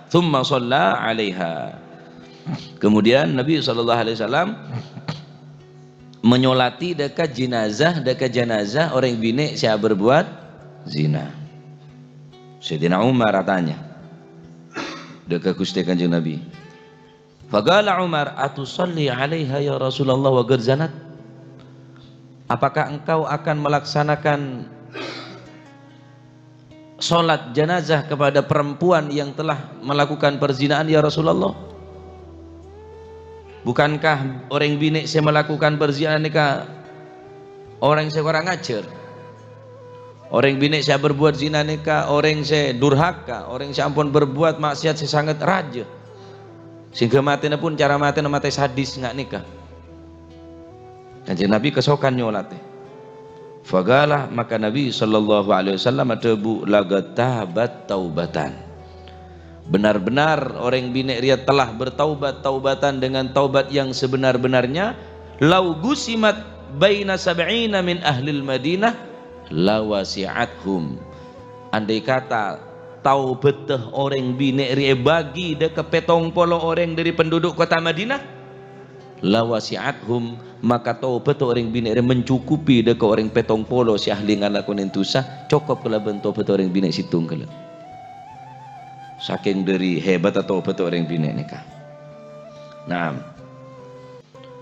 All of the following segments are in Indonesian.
thumma shalla 'alaiha. Kemudian Nabi SAW menyolati dekat jenazah orang bini saya berbuat zina. Sayyidina Umar tanya dekat Gusti Kanjeng Nabi. Faqala Umar, atusalli 'alaiha ya Rasulullah wa qad zanat? Apakah engkau akan melaksanakan salat jenazah kepada perempuan yang telah melakukan perzinaan ya Rasulullah? Bukankah orang bini saya melakukan perzinahan nikah orang saya kurang ajar, orang bini saya berbuat zina nikah orang saya durhaka, orang saya ampun berbuat maksiat saya sangat raja, sehingga matinya pun cara matinya mati sadis nggak nikah. Kanjeng Nabi kesokan nyolate. Fagalah maka Nabi SAW adebu lagatabat taubatan. Benar-benar orang bini ria telah bertaubat taubatan dengan taubat yang sebenar-benarnya. Lau gusimat baina sab'ina min ahlil Madinah lawasi'athum. Andai kata taubat orang bini ria bagi dekat petong polo orang dari penduduk kota Madinah, lawasi'athum, maka taubat orang bini ria mencukupi dekat orang petong polo si ahli ngalakon entusah cukup kalau bentuk orang bini situng kalau. Saking dari hebat atau betul orang bini nikah. Nah,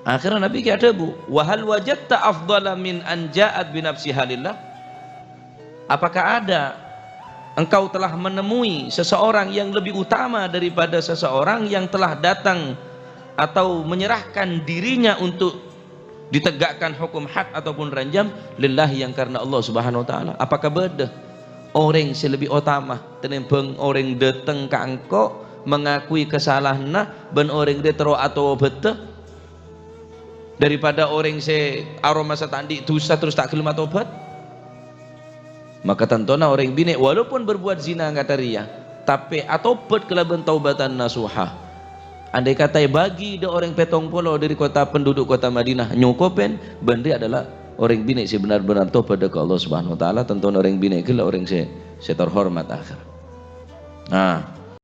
akhirnya Nabi kata bu, wahal wajadta afdala min anja'at binafsi halillah. Apakah ada engkau telah menemui seseorang yang lebih utama daripada seseorang yang telah datang atau menyerahkan dirinya untuk ditegakkan hukum had ataupun ranjam lillahi yang karena Allah Subhanahu wa taala? Apakah beda? Orang selebih utama tenembeng orang datang ke engkau mengakui kesalahannya ben orang dia terus atau betul daripada orang se aroma satandi dosa terus tak kelima tobat. Maka tentunya orang bini walaupun berbuat zina kata ria tapi atobat kelaban taubatan nasuha. Andai kata bagi de orang petong polo dari kota penduduk kota Madinah nyukopen bendi adalah orang bini si benar-benar tobat ke Allah Subhanahu wa taala. Tentu orang bini ke orang si terhormat akhir. Nah,